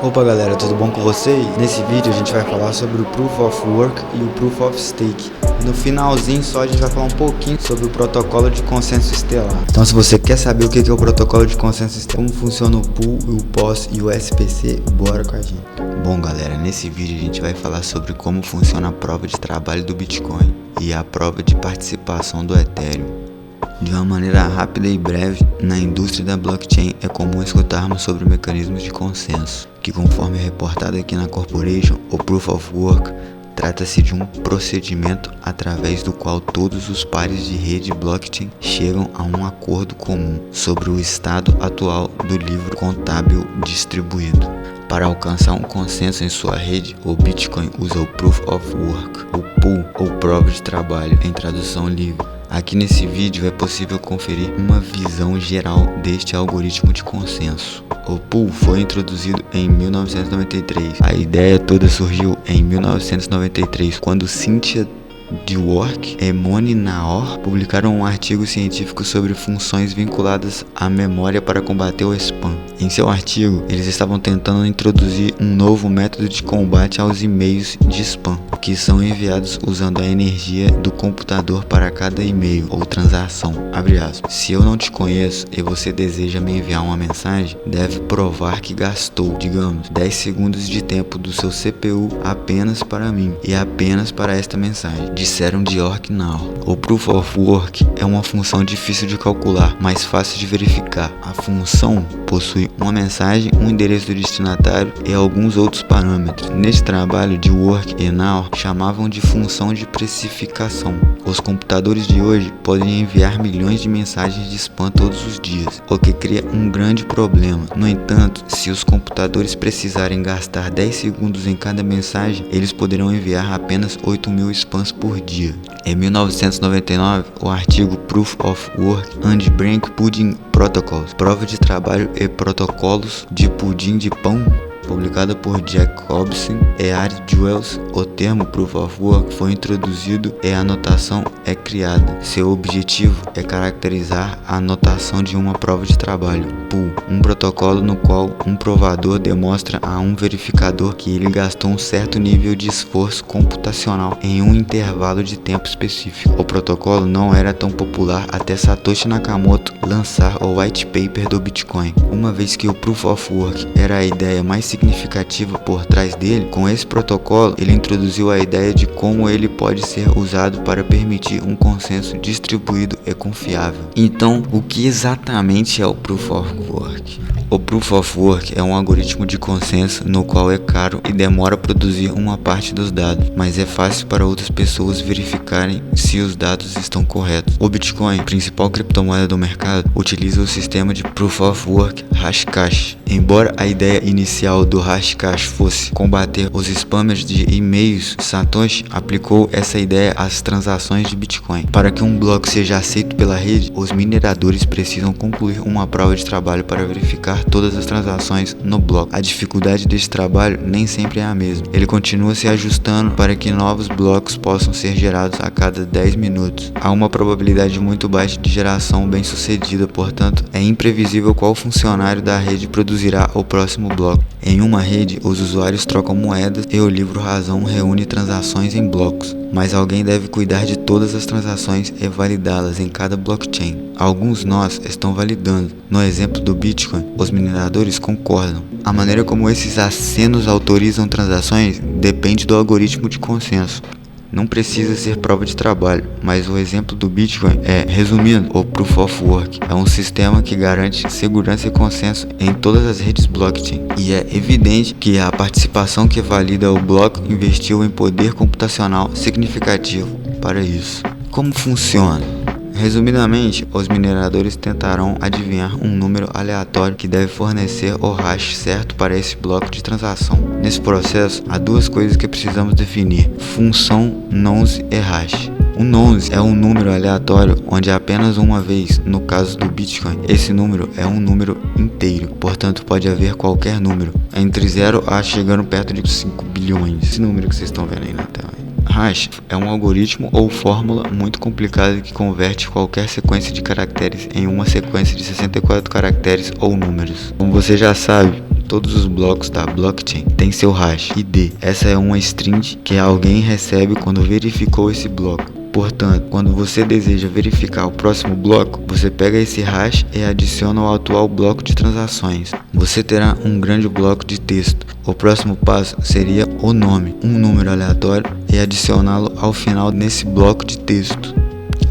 Opa galera, tudo bom com vocês? Nesse vídeo a gente vai falar sobre o Proof of Work e o Proof of Stake. No finalzinho só a gente vai falar um pouquinho sobre o protocolo de consenso estelar. Então se você quer saber o que é o protocolo de consenso estelar, como funciona o pool, o POS e o SPC, bora com a gente. Bom galera, nesse vídeo a gente vai falar sobre como funciona a prova de trabalho do Bitcoin e a prova de participação do Ethereum. De uma maneira rápida e breve, na indústria da blockchain é comum escutarmos sobre mecanismos de consenso, que conforme reportado aqui na Corporation, o Proof of Work trata-se de um procedimento através do qual todos os pares de rede blockchain chegam a um acordo comum sobre o estado atual do livro contábil distribuído. Para alcançar um consenso em sua rede, o Bitcoin usa o Proof of Work, o pool ou prova de trabalho em tradução livre. Aqui nesse vídeo é possível conferir uma visão geral deste algoritmo de consenso. O pool foi introduzido em 1993. A ideia toda surgiu em 1993, quando Cynthia Dwork e Moni Naor publicaram um artigo científico sobre funções vinculadas à memória para combater o spam. Em seu artigo, eles estavam tentando introduzir um novo método de combate aos e-mails de spam, que são enviados usando a energia do computador para cada e-mail ou transação. Abre aspas. Se eu não te conheço e você deseja me enviar uma mensagem, deve provar que gastou, digamos, 10 segundos de tempo do seu CPU apenas para mim e apenas para esta mensagem. Disseram Dwork Naor. O Proof of Work é uma função difícil de calcular, mas fácil de verificar. A função possui uma mensagem, um endereço do destinatário e alguns outros parâmetros. Neste trabalho, Dwork e Naor chamavam de função de precificação. Os computadores de hoje podem enviar milhões de mensagens de spam todos os dias, o que cria um grande problema. No entanto, se os computadores precisarem gastar 10 segundos em cada mensagem, eles poderão enviar apenas 8.000 spams por dia. Em 1999, o artigo Proof of Work and Break Pudding Protocols, prova de trabalho e protocolos de pudim de pão, publicado por Jack Hobson e Ari Juels, o termo Proof of Work foi introduzido e a notação é criada. Seu objetivo é caracterizar a notação de uma prova de trabalho, pool, um protocolo no qual um provador demonstra a um verificador que ele gastou um certo nível de esforço computacional em um intervalo de tempo específico. O protocolo não era tão popular até Satoshi Nakamoto lançar o white paper do Bitcoin. Uma vez que o Proof of Work era a ideia mais significativa por trás dele, com esse protocolo ele introduziu a ideia de como ele pode ser usado para permitir um consenso distribuído e confiável. Então, o que exatamente é o Proof of Work? O Proof of Work é um algoritmo de consenso no qual é caro e demora a produzir uma parte dos dados, mas é fácil para outras pessoas verificarem se os dados estão corretos. O Bitcoin, principal criptomoeda do mercado, utiliza o sistema de Proof of Work Hashcash. Embora a ideia inicial do Hashcash fosse combater os spammers de e-mails, Satoshi aplicou essa ideia às transações de Bitcoin. Para que um bloco seja aceito pela rede, os mineradores precisam concluir uma prova de trabalho para verificar todas as transações no bloco. A dificuldade deste trabalho nem sempre é a mesma. Ele continua se ajustando para que novos blocos possam ser gerados a cada 10 minutos. Há uma probabilidade muito baixa de geração bem sucedida, portanto, é imprevisível qual funcionário da rede produzirá o próximo bloco. Em uma rede, os usuários trocam moedas e o livro razão reúne transações em blocos, mas alguém deve cuidar de todas as transações e validá-las em cada blockchain. Alguns nós estão validando. No exemplo do Bitcoin, os mineradores concordam. A maneira como esses acenos autorizam transações depende do algoritmo de consenso. Não precisa ser prova de trabalho, mas o exemplo do Bitcoin é, resumindo, o Proof of Work. É um sistema que garante segurança e consenso em todas as redes blockchain. E é evidente que a participação que valida o bloco investiu em poder computacional significativo para isso. Como funciona? Resumidamente, os mineradores tentarão adivinhar um número aleatório que deve fornecer o hash certo para esse bloco de transação. Nesse processo, há duas coisas que precisamos definir: função nonce e hash. O nonce é um número aleatório onde apenas uma vez, no caso do Bitcoin, esse número é um número inteiro, portanto pode haver qualquer número, entre 0 a chegando perto de 5 bilhões. Esse número que vocês estão vendo aí na tela. Hash é um algoritmo ou fórmula muito complicada que converte qualquer sequência de caracteres em uma sequência de 64 caracteres ou números. Como você já sabe, todos os blocos da blockchain têm seu hash ID. Essa é uma string que alguém recebe quando verificou esse bloco. Portanto, quando você deseja verificar o próximo bloco, você pega esse hash e adiciona ao atual bloco de transações. Você terá um grande bloco de texto. O próximo passo seria o nome, um número aleatório, e adicioná-lo ao final nesse bloco de texto.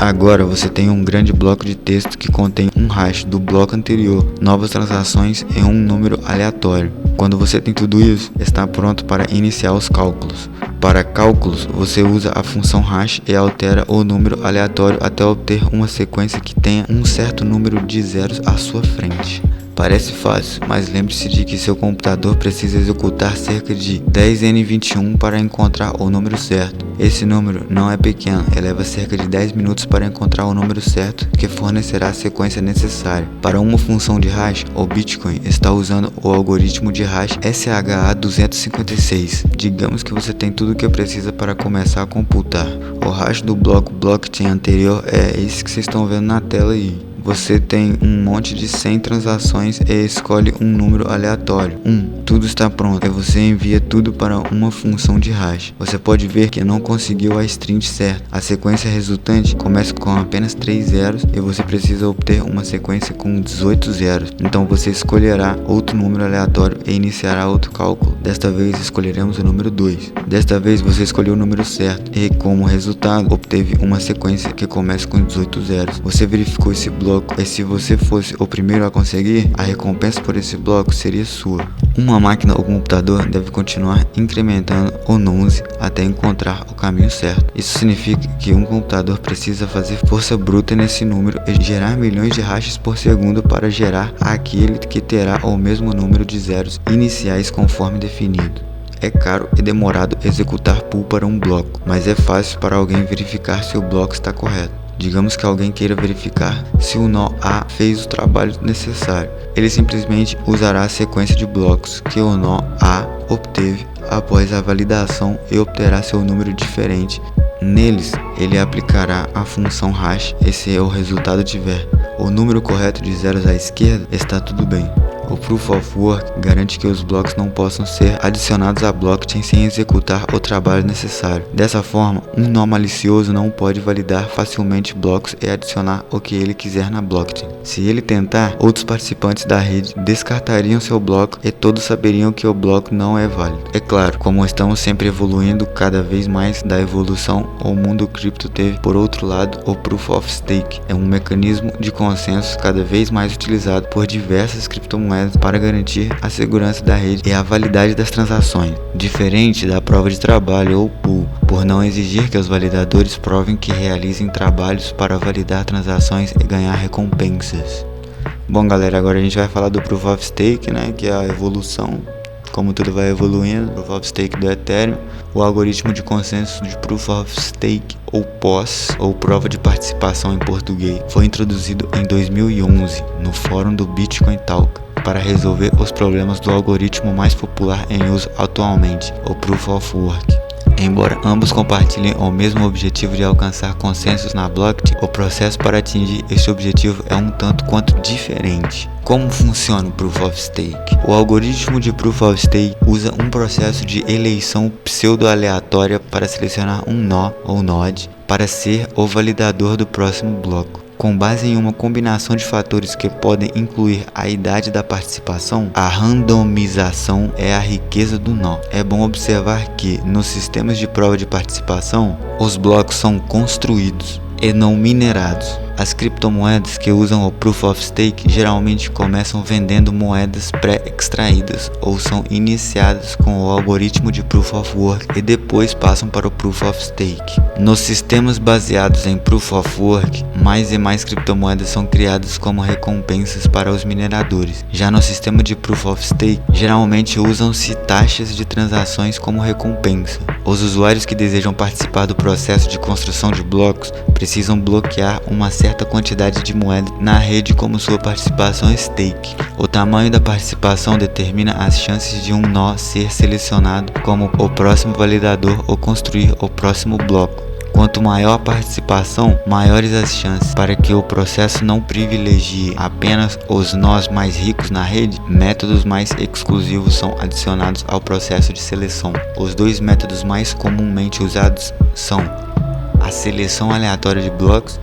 Agora você tem um grande bloco de texto que contém um hash do bloco anterior, novas transações e um número aleatório. Quando você tem tudo isso, está pronto para iniciar os cálculos. Para cálculos, você usa a função hash e altera o número aleatório até obter uma sequência que tenha um certo número de zeros à sua frente. Parece fácil, mas lembre-se de que seu computador precisa executar cerca de 10n21 para encontrar o número certo. Esse número não é pequeno e leva cerca de 10 minutos para encontrar o número certo que fornecerá a sequência necessária. Para uma função de hash, o Bitcoin está usando o algoritmo de hash SHA-256. Digamos que você tem tudo o que precisa para começar a computar. O hash do bloco blockchain anterior é esse que vocês estão vendo na tela aí. Você tem um monte de 100 transações e escolhe um número aleatório. Tudo está pronto. E você envia tudo para uma função de hash. Você pode ver que não conseguiu a string certa. A sequência resultante começa com apenas 3 zeros e você precisa obter uma sequência com 18 zeros. Então você escolherá outro número aleatório e iniciará outro cálculo. Desta vez escolheremos o número 2. Desta vez você escolheu o número certo e, como resultado, obteve uma sequência que começa com 18 zeros. Você verificou esse bloco e se você fosse o primeiro a conseguir, a recompensa por esse bloco seria sua. Uma máquina ou computador deve continuar incrementando o nonce até encontrar o caminho certo. Isso significa que um computador precisa fazer força bruta nesse número e gerar milhões de hashes por segundo para gerar aquele que terá o mesmo número de zeros iniciais conforme definido. É caro e demorado executar pool para um bloco, mas é fácil para alguém verificar se o bloco está correto. Digamos que alguém queira verificar se o nó A fez o trabalho necessário. Ele simplesmente usará a sequência de blocos que o nó A obteve após a validação e obterá seu número diferente. Neles, ele aplicará a função hash e se o resultado tiver o número correto de zeros à esquerda, está tudo bem. O Proof of Work garante que os blocos não possam ser adicionados à blockchain sem executar o trabalho necessário. Dessa forma, um nó malicioso não pode validar facilmente blocos e adicionar o que ele quiser na blockchain. Se ele tentar, outros participantes da rede descartariam seu bloco e todos saberiam que o bloco não é válido. É claro, como estamos sempre evoluindo cada vez mais da evolução, o mundo cripto teve, por outro lado, o Proof of Stake. É um mecanismo de consenso cada vez mais utilizado por diversas criptomoedas para garantir a segurança da rede e a validade das transações, diferente da prova de trabalho ou pool, por não exigir que os validadores provem que realizem trabalhos para validar transações e ganhar recompensas. Bom galera, agora a gente vai falar do Proof of Stake, né, que é a evolução, como tudo vai evoluindo, Proof of Stake do Ethereum. O algoritmo de consenso de Proof of Stake, ou POS, ou Prova de Participação em português, foi introduzido em 2011 no fórum do Bitcoin Talk para resolver os problemas do algoritmo mais popular em uso atualmente, o Proof of Work. Embora ambos compartilhem o mesmo objetivo de alcançar consensos na blockchain, o processo para atingir este objetivo é um tanto quanto diferente. Como funciona o Proof of Stake? O algoritmo de Proof of Stake usa um processo de eleição pseudo-aleatória para selecionar um nó ou node para ser o validador do próximo bloco. Com base em uma combinação de fatores que podem incluir a idade da participação, a randomização é a riqueza do nó. É bom observar que, nos sistemas de prova de participação, os blocos são construídos e não minerados. As criptomoedas que usam o Proof of Stake geralmente começam vendendo moedas pré-extraídas ou são iniciadas com o algoritmo de Proof of Work e depois passam para o Proof of Stake. Nos sistemas baseados em Proof of Work, mais e mais criptomoedas são criadas como recompensas para os mineradores. Já no sistema de Proof of Stake, geralmente usam-se taxas de transações como recompensa. Os usuários que desejam participar do processo de construção de blocos precisam bloquear uma certa quantidade de moeda na rede como sua participação stake. O tamanho da participação determina as chances de um nó ser selecionado como o próximo validador ou construir o próximo bloco. Quanto maior a participação, maiores as chances. Para que o processo não privilegie apenas os nós mais ricos na rede, métodos mais exclusivos são adicionados ao processo de seleção. Os dois métodos mais comumente usados são a seleção aleatória de blocos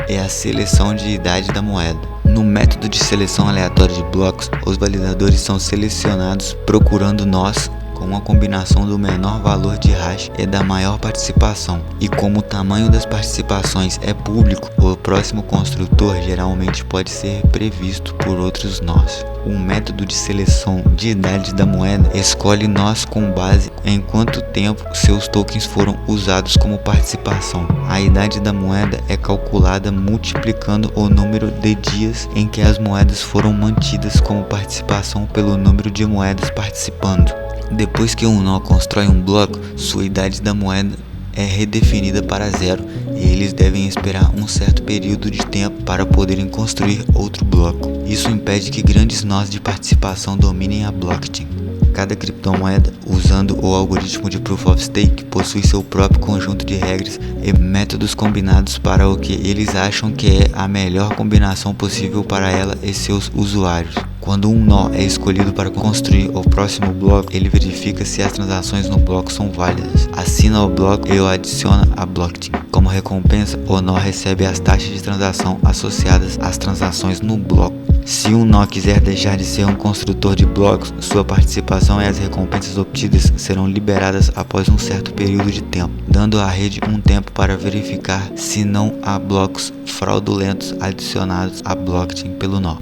e a seleção de idade da moeda. No método de seleção aleatória de blocos, os validadores são selecionados procurando nós com uma combinação do menor valor de hash e da maior participação. E como o tamanho das participações é público, o próximo construtor geralmente pode ser previsto por outros nós. O método de seleção de idade da moeda escolhe nós com base em quanto tempo seus tokens foram usados como participação. A idade da moeda é calculada multiplicando o número de dias em que as moedas foram mantidas como participação pelo número de moedas participando. Depois que um nó constrói um bloco, sua idade da moeda é redefinida para 0 e eles devem esperar um certo período de tempo para poderem construir outro bloco. Isso impede que grandes nós de participação dominem a blockchain. Cada criptomoeda, usando o algoritmo de Proof of Stake, possui seu próprio conjunto de regras e métodos combinados para o que eles acham que é a melhor combinação possível para ela e seus usuários. Quando um nó é escolhido para construir o próximo bloco, ele verifica se as transações no bloco são válidas, assina o bloco e o adiciona à blockchain. Como recompensa, o nó recebe as taxas de transação associadas às transações no bloco. Se um nó quiser deixar de ser um construtor de blocos, sua participação e as recompensas obtidas serão liberadas após um certo período de tempo, dando à rede um tempo para verificar se não há blocos fraudulentos adicionados à blockchain pelo nó.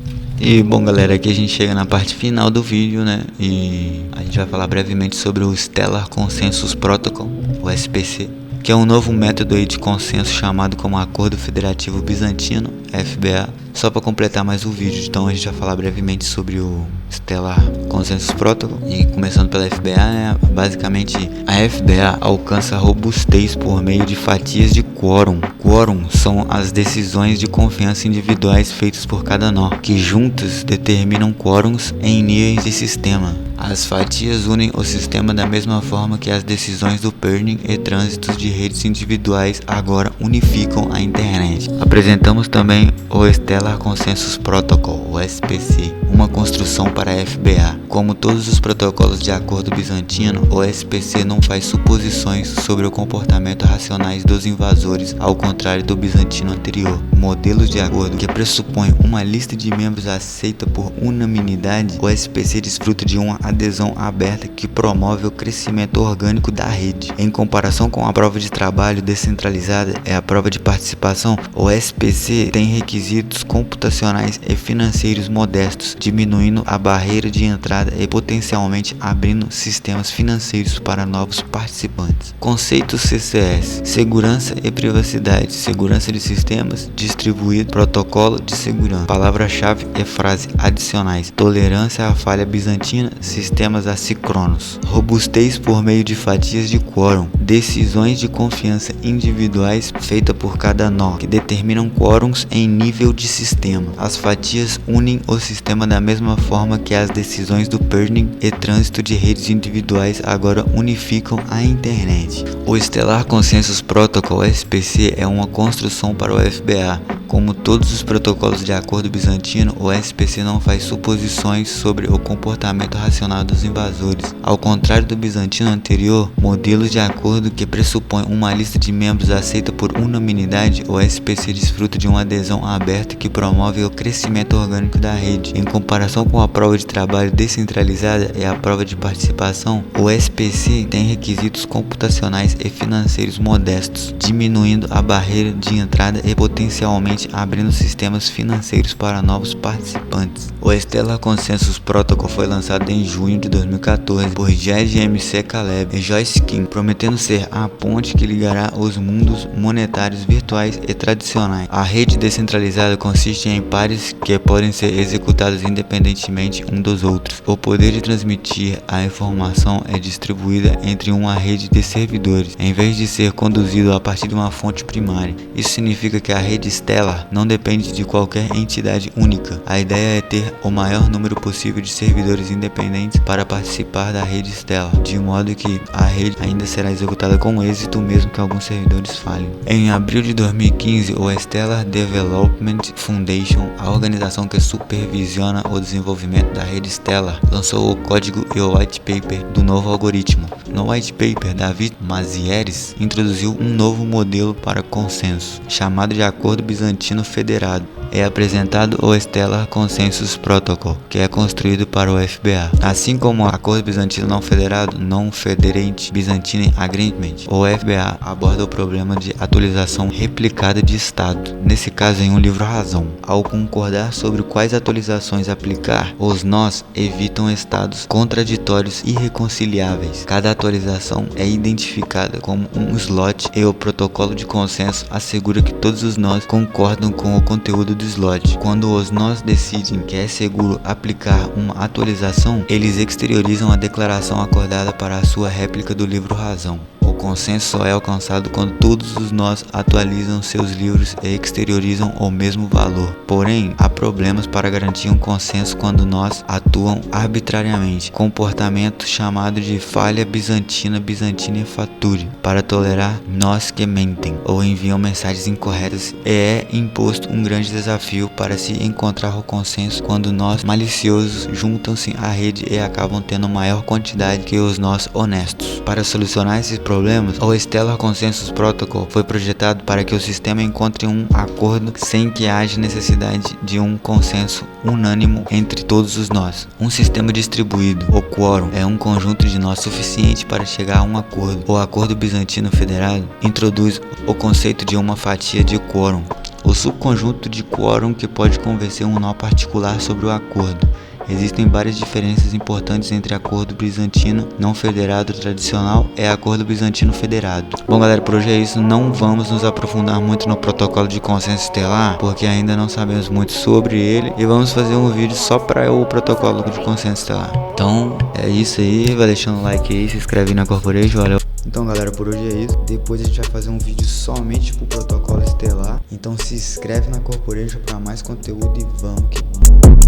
E bom galera, aqui a gente chega na parte final do vídeo, né? E a gente vai falar brevemente sobre o Stellar Consensus Protocol, o SPC, que é um novo método aí de consenso chamado como Acordo Federativo Bizantino, FBA. Só para completar mais o vídeo, então a gente vai falar brevemente sobre o Stellar Consensus Protocol. E começando pela FBA, né? Basicamente a FBA alcança robustez por meio de fatias de quórum. Quórum são as decisões de confiança individuais feitas por cada nó, que juntas determinam quórums em níveis de sistema. As fatias unem o sistema da mesma forma que as decisões do pairing e trânsitos de redes individuais agora unificam a internet. Apresentamos também o Stellar Consensus Protocol, o SPC, uma construção para a FBA. Como todos os protocolos de acordo bizantino, o SPC não faz suposições sobre o comportamento racionais dos invasores, ao contrário do bizantino anterior. Modelos de acordo que pressupõem uma lista de membros aceita por unanimidade, o SPC desfruta de uma adesão aberta que promove o crescimento orgânico da rede. Em comparação com a prova de trabalho descentralizada e a prova de participação, o SPC tem requisitos computacionais e financeiros modestos, diminuindo a barreira de entrada e potencialmente abrindo sistemas financeiros para novos participantes. Conceitos CCS: segurança e privacidade, segurança de sistemas distribuído, protocolo de segurança. Palavra-chave e frase adicionais: tolerância à falha bizantina, sistemas assíncronos. Robustez por meio de fatias de quórum, decisões de confiança individuais feitas por cada nó, que determinam quórums em nível de sistema. As fatias unem o sistema da mesma forma que as decisões do pairing e trânsito de redes individuais agora unificam a internet. O Stellar Consensus Protocol SPC é uma construção para o FBA. Como todos os protocolos de acordo bizantino, o SPC não faz suposições sobre o comportamento racional dos invasores. Ao contrário do bizantino anterior, modelos de acordo que pressupõem uma lista de membros aceita por unanimidade, o SPC desfruta de uma adesão aberta que promove o crescimento orgânico da rede. Em comparação com a prova de trabalho descentralizada e a prova de participação, o SPC tem requisitos computacionais e financeiros modestos, diminuindo a barreira de entrada e potencialmente abrindo sistemas financeiros para novos participantes. O Stellar Consensus Protocol foi lançado em junho de 2014 por JMC Caleb e Joyce King, prometendo ser a ponte que ligará os mundos monetários virtuais e tradicionais. A rede descentralizada consiste em pares que podem ser executados independentemente um dos outros. O poder de transmitir a informação é distribuída entre uma rede de servidores, em vez de ser conduzido a partir de uma fonte primária. Isso significa que a rede Stellar estelar. Não depende de qualquer entidade única. A ideia é ter o maior número possível de servidores independentes para participar da rede estelar, de modo que a rede ainda será executada com êxito mesmo que alguns servidores falhem. Em abril de 2015, o Stellar Development Foundation, a organização que supervisiona o desenvolvimento da rede Stellar, lançou o código e o white paper do novo algoritmo. No white paper, David Mazieres introduziu um novo modelo para consenso, chamado de Acordo Bizantino Federado. É apresentado o Stellar Consensus Protocol, que é construído para o FBA. Assim como o Acordo Bizantino Não Federado, Non-Federate Byzantine Agreement, o FBA aborda o problema de atualização replicada de Estado, nesse caso em um livro razão. Ao concordar sobre quais atualizações aplicar, os nós evitam estados contraditórios irreconciliáveis. Cada atualização é identificada como um slot e o protocolo de consenso assegura que todos os nós concordam com o conteúdo do slot. Quando os nós decidem que é seguro aplicar uma atualização, eles exteriorizam a declaração acordada para a sua réplica do livro razão. O consenso só é alcançado quando todos os nós atualizam seus livros e exteriorizam o mesmo valor. Porém, há problemas para garantir um consenso quando nós atuam arbitrariamente, comportamento chamado de falha bizantina Byzantine Fature, para tolerar nós que mentem ou enviam mensagens incorretas, e é imposto um grande desafio para se encontrar o consenso quando nós maliciosos juntam-se à rede e acabam tendo maior quantidade que os nós honestos. Para solucionar esses problemas, o Stellar Consensus Protocol foi projetado para que o sistema encontre um acordo sem que haja necessidade de um consenso unânime entre todos os nós. Um sistema distribuído, o quórum, é um conjunto de nós suficiente para chegar a um acordo. O Acordo Bizantino Federado introduz o conceito de uma fatia de quórum, o subconjunto de quórum que pode convencer um nó particular sobre o acordo. Existem várias diferenças importantes entre acordo bizantino não federado tradicional e acordo bizantino federado. Bom galera, por hoje é isso. Não vamos nos aprofundar muito no protocolo de consenso estelar, porque ainda não sabemos muito sobre ele, e vamos fazer um vídeo só para o protocolo de consenso estelar. Então é isso aí, vai deixando o like aí, se inscreve aí na Corporation, valeu. Então galera, por hoje é isso. Depois a gente vai fazer um vídeo somente pro protocolo estelar. Então se inscreve na Corporation para mais conteúdo e vamos que vamos.